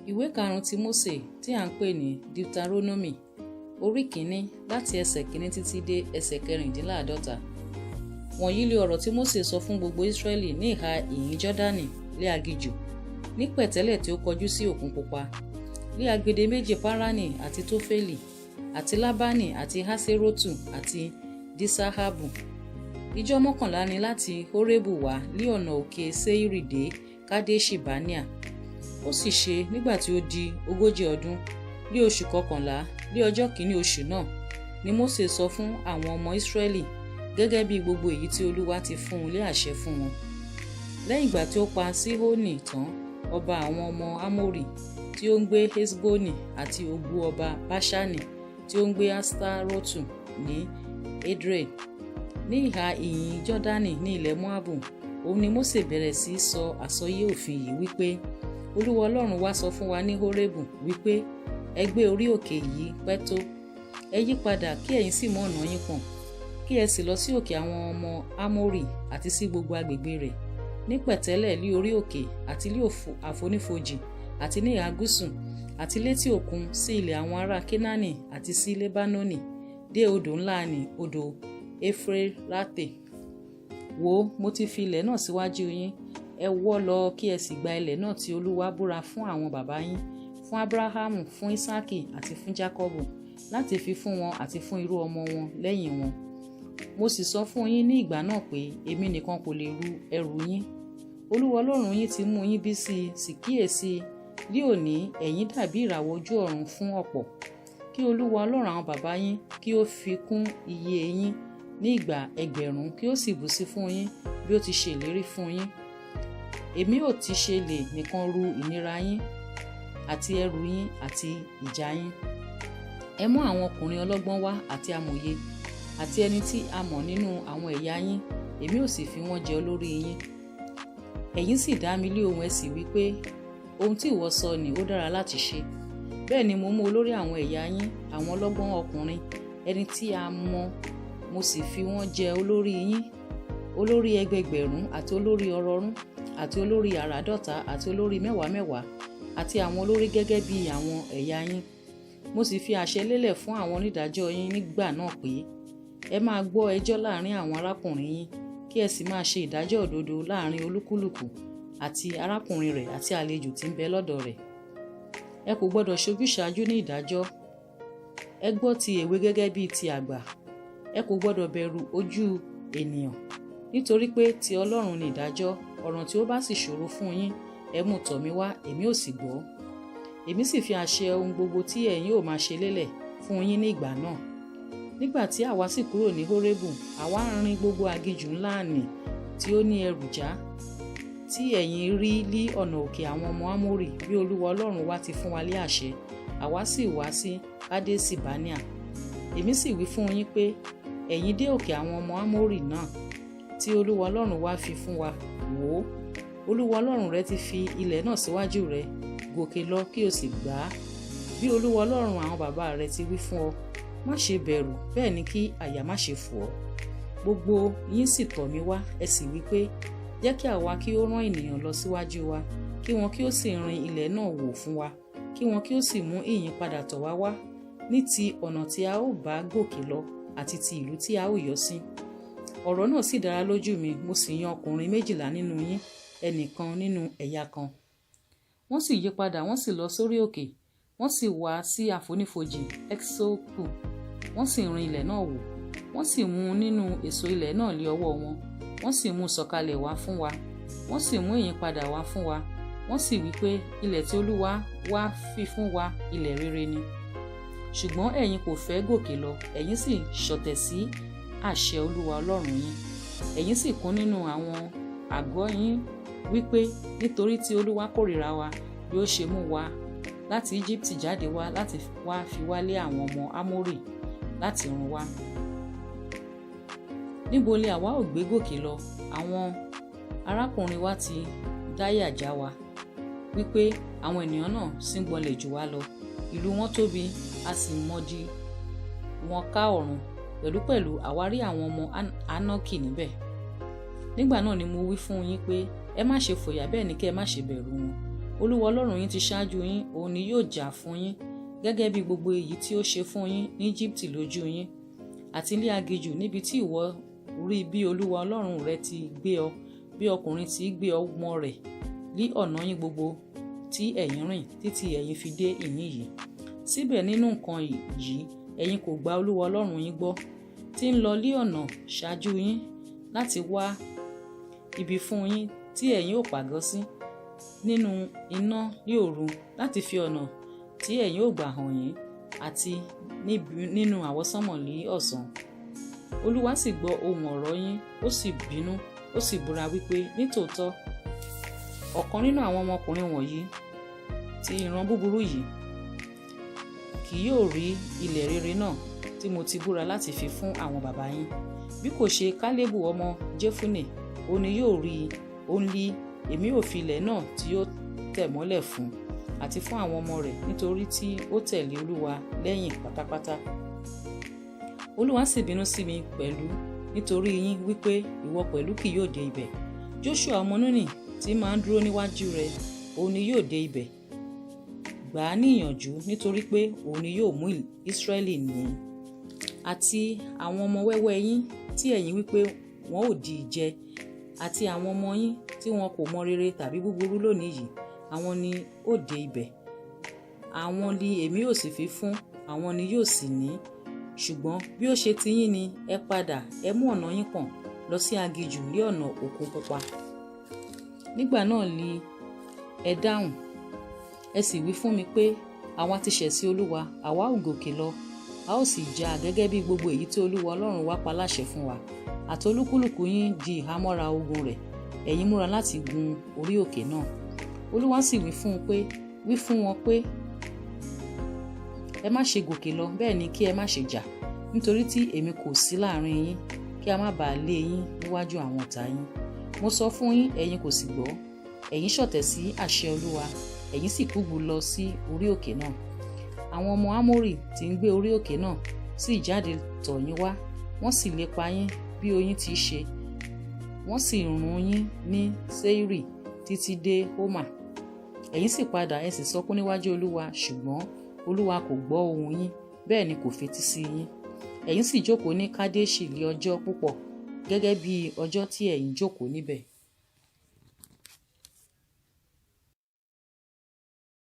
Ìwé karùn-ún ti Mósè tí à ń pè ní Deuteronomy orí kìíní láti ẹsẹ̀ kìíní títí dé ẹsẹ̀ 54. Wọ̀nyí lé ọ̀rọ̀ tí Mósè sọ fún gbogbo Ísírẹ́lì ní ìhà ìhín Jọ́dánì lé aginjù, ní pẹ̀tẹ́lẹ̀ tí ó kọjú sí Òkun Pupa, lé agbede méjì Páránì àti Tófélì, àti Lábánì àti Hásérótù àti Dísáhábù. Ijọ́ 11 ni láti Hórébù wá lé ọ̀nà òkè Séírì dé Kádéṣì Báníà. Ó sì ṣe nígbà tí ó di 40 ọdún ní oṣù 11 ní ọjọ́ kìíní oṣù náà ni Mósè sọ fún àwọn ọmọ Ísírẹ́lì gẹ́gẹ́ bí gbogbo èyí tí Olúwa ti fún un lé àṣẹ fún wọn. Lẹ́yìn ìgbà tí ó pa Síhónì tán, ọba àwọn ọmọ Ámórì tí ó ń gbé Hesbónì àti Ògbú ọba Báṣánì tí ó ń gbé Aṣtárótù ní Édrei ní ìhà ìhín Jọ́dánì ní ilẹ̀ Móábù, òun ni Mósè bẹ̀rẹ̀ sí sọ àsọyé òfin yìí wípé Olúwa Ọlọ́run wá sọ fún wa ní Hórébù wípé ẹ gbé orí òkè yìí pẹ́ tó, ẹ yí padà kí ẹ̀yin sì mú ọ̀nà yín pọ̀n, kí ẹ sì lọ sí òkè àwọn ọmọ Ámórì àti sí gbogbo agbègbè rẹ̀, ní pẹ̀tẹ́lẹ̀ lí orí òkè àti lí àfonífojì àti ní ìhà gúúsù àti létí òkun sí ilẹ̀ àwọn ará Kénáánì àti sí Lébánónì dé odò ńlá ní odò Éfúrátè. Wò ó, mo ti fi ilẹ̀ náà síwájú yín, ẹ wọ́ lọ kí ẹ sì gba ilẹ̀ náà tí Olúwa búra fún àwọn bàbá yín, fún Ábúráhámù, fún Ísákì àti fún Jákọ́bù, láti fi fún wọn àti fún irú ọmọ wọn lẹ́yìn wọn. Mo sì sọ fún yín ní ìgbà náà pé èmi nìkan kò lè ru ẹrù yín. Olúwa Ọlọ́run yín ti mú yín bí sí i, sì kíyèsí ní òní ẹ̀yin dàbí ìràwọ̀ ojú ọ̀run fún ọ̀pọ̀. Kí Olúwa Ọlọ́run àwọn bàbá yín kí ó fi kún iye yín ní ìgbà ẹgbẹ̀rún, kí ó sì bù sí fún yín bí ó ti ṣe ìlérí fún yín. Èmi ò ti ṣe lè nìkan ru ìnira yín àti ẹrù yín àti ìjà yín. Ẹ mú àwọn ọkùnrin ọlọ́gbọ́n wá àti amòye àti ẹni tí a mọ̀ nínú àwọn ẹ̀yà yín, èmi ò sì fi wọ́n jẹ olórí yín. Ẹ̀yin sì dá mi lé ohùn, ẹ sì wí pé ohun tí ìwọ sọ ni ó dára láti ṣe. Bẹ́ẹ̀ ni mo mú olórí àwọn ẹ̀yà yín, àwọn ọlọ́gbọ́n ọkùnrin, ẹni tí a mọ̀, mo sì fi wọ́n jẹ olórí yín, olórí ẹgbẹgbẹ̀rún àti olórí ọrọ̀rún àti olórí àràádọ́ta àti olórí mẹ́wàá àti àwọn olórí gẹ́gẹ́ bí àwọn ẹ̀yà yín. Mo sì fi àṣẹ lélẹ̀ fún àwọn onídàájọ́ yín nígbà náà pé ẹ máa gbọ́ ẹjọ́ láàrin àwọn arákùnrin yín, kí ẹ sì máa ṣe ìdájọ́ òdodo láàrin olúkúlùkù àti arákùnrin rẹ̀ àti àlejò tí ń bẹ lọ́dọ̀ rẹ̀. Ẹ kò gbọdọ̀ ṣojúṣàájú ní ìdájọ́. Ẹ gbọ́ ti èwe gẹ́gẹ́ bí ti àgbà. Ẹ kò gbọdọ̀ bẹ̀rù ojú ènìyàn, nítorí pé ti Ọlọ́run ni ìdájọ́. Ọ̀ràn tí ó bá sì ṣòro fún yín, ẹ mú tọ̀ mí wá, èmi ò sì gbọ́. Èmi sì fi àṣẹ ohun gbogbo tí ẹ̀yin ò máa ṣe lélẹ̀ fún yín ní ìgbà náà. Nígbà tí àwa sì kúrò ní Hórébù, àwa rin gbogbo aginjù ńlá nì tí ó ní ẹrù já, tí ẹ̀yin rí lí ọ̀nà òkè àwọn ọmọ Ámórì, bí Olúwa Ọlọ́run wa ti fún wa lé àṣẹ. Àwa sì wá sí Kádéṣì Báníà. Èmi sì wí fún yín pé ẹ̀yin dé òkè àwọn ọmọ Ámórì náà tí Olúwa Ọlọ́run wa fi fún wa. Wò ó, Olúwa Ọlọ́run rẹ ti fi ilẹ̀ náà síwájú rẹ, gòkè lọ kí o sì gbà á, bí Olúwa Ọlọ́run àwọn bàbá rẹ ti wí fún ọ. Má ṣe bẹ̀rù, bẹ́ẹ̀ ni kí àyà má ṣe fò ọ́. Gbogbo yín sì tọ̀ mí wá, ẹ sì wí pé jẹ́ kí àwa kí ó rán ènìyàn lọ síwájú wa, kí wọn kí ó sì rin ilẹ̀ náà wò fún wa, kí wọn kí ó sì mú ìyípadà tọ̀ wá wá ní ti ọ̀nà tí a ó bá gòkè lọ àti ti ìlú tí a ó yọ sí. Ọ̀rọ̀ náà sì dára lójú mi, mo sì yan ọkùnrin 12 nínú yín, ẹnìkan nínú ẹ̀yà kan. Wọ́n sì yí padà, wọ́n sì lọ sórí òkè, wọ́n sì wá sí àfonífojì Ẹ́sọ́pù, wọ́n sì rin ilẹ̀ náà wò, wọ́n sì mú nínú èso ilẹ̀ náà lé ọwọ́ wọn, wọ́n sì mú sọ̀kalẹ̀ wá fún wa, wọ́n sì mú ìyípadà wá fún wa. Wọ́n sì wí pé ilẹ̀ tí Olúwa wá fi fún wa ilẹ̀ rere ni. Ṣùgbọ́n ẹ̀yin kò fẹ́ gòkè lọ, ẹ̀yin sì ṣọ̀tẹ̀ sí àṣẹ Olúwa Ọlọ́run yín. Ẹ̀yin sì kún nínú àwọn àgọ́ yín wípé nítorí tí Olúwa kórìíra wa bí ó ṣe mú wa láti Íjíbítì jáde wá láti wá fi wá lé àwọn ọmọ Ámórì láti run wá. Níbo ni àwa ò gbé gòkè lọ? Àwọn arákùnrin wa ti dáyà já wa wípé àwọn ènìyàn náà sì ń gbọ̀nlẹ̀ jù wá lọ. Ìlú wọn tóbi, a sì mọ̀dí wọn ká ọ̀run. Pẹ̀lúpẹ̀lú àwa rí àwọn ọmọ Ánákì níbẹ̀. Nígbà náà ni mo wí fún yín pé ẹ má ṣe fòyà, bẹ́ẹ̀ ni kí ẹ má ṣe bẹ̀rù wọn. Olúwa Ọlọ́run yín ti ṣáájú yín, òun ni yóò jà fún yín gẹ́gẹ́ bí gbogbo èyí tí ó ṣe fún yín ní Íjíbítì lójú yín àti ní aginjù, níbi tí ìwọ rí bí Olúwa Ọlọ́run rẹ ti gbé ọ, bí ọkùnrin tí gbé ọmọ rẹ̀ lí ọ̀nà yín gbogbo tí ẹ̀yin rìn títí ẹ̀yin fi dé ìhín yìí. Síbẹ̀ nínú nǹkan yìí ẹ̀yin kò gba Olúwa Ọlọ́run yín gbọ́, tí ń lọ lí ọ̀nà ṣáájú yín láti wá ibi fún yín tí ẹ̀yin ò pàgọ́ sí nínú iná ní òru, láti fi ọ̀nà tí ẹ̀yin ò gbà hàn yín àti nínú àwọsánmọ̀ ní ọ̀sán. Olúwa sì gbọ́ ohùn ọ̀rọ̀ yín, ó sì bínú, ó sì búra wípé nítòótọ́ ọ̀kan nínú àwọn ọmọkùnrin wọ̀nyí ti ìran búburú yìí kì yóò rí ilẹ̀ rere náà tí mo ti búra láti fi fún àwọn baba yín, bí kò ṣe Kálébù ọmọ Jefune, ó ní yóò rí i, ó ń lí èmi ò fi ilẹ̀ náà tí yóò tẹ̀ mọ́lẹ̀ fún àti fún àwọn ọmọ rẹ̀, nítorí tí ó tẹ̀lé Olúwa lẹ́yìn pátápátá. Olúwa sì bínú sí mi pẹ̀lú nítorí yín wípé ìwọ pẹ̀lú kì yóò dé ibẹ̀. Joshua ọmọ Núnì tí máa ń dúró níwájú rẹ̀, òun ni yóò dé ibẹ̀. Gbà á ní ìyànjú, nítorí pé òun ni yóò mú Ísírẹ́lì ní. Àti àwọn ọmọ wẹ́wẹ́ yín tí ẹ̀yin wípé wọn ò di ìjẹ, àti àwọn ọmọ yín tí wọn kò mọ rere tàbí búburú lónìí yìí, àwọn ni ó dé ibẹ̀. Àwọn ni èmi yóò sì fi fún, àwọn ni yóò sì ní. Ṣùgbọ́n bí ó ṣe ti yín ni, ẹ padà, ẹ mú ọ̀nà yín pọ̀n lọ sí aginjù ní ọ̀nà Òkun Pupa. Nígbà náà ni ẹ dáhùn, ẹ sì wí fún mi pé àwa ti ṣẹ̀ sí Olúwa, àwa ò gòkè lọ, a ó sì jà gẹ́gẹ́ bí gbogbo èyí tí Olúwa Ọlọ́run wa pa láṣẹ fún wa. Àti olúkúlùkù yín di ìhámọ́ra ogun rẹ̀, ẹ̀yin múra láti gun orí òkè náà. Olúwa sì wí fún wọn pé ẹ má ṣe gòkè lọ, bẹ́ẹ̀ ni kí ẹ má ṣe jà, nítorí tí èmi kò sí láàrin yín, kí a má bàa lé yín níwájú àwọn ọ̀tá yín. Mo sọ fún yín, ẹ̀yin kò sì gbọ́. Ẹ̀yin ṣọ̀tẹ̀ sí àṣẹ Olúwa, ẹ̀yin sì kúgbu lọ sí orí òkè náà. Àwọn ọmọ Ámórì tí ń gbé orí òkè náà sì jáde tọ̀ yín wá, wọ́n sì lépa yín bí oyin ti ṣe, wọ́n sì run yín ní Seiri títí dé Homa. Ẹ̀yin sì padà, ẹ sì sọkún níwájú Olúwa, ṣùgbọ́n Olúwa kò gbọ́ ohùn yín, bẹ́ẹ̀ ni kò fetí sí yín. Ẹ̀yin sì jókòó ní Kadeṣi lé ọjọ́ púpọ̀, gẹ́gẹ́ bí ọjọ́ tí ẹ̀yin jókòó níbẹ̀.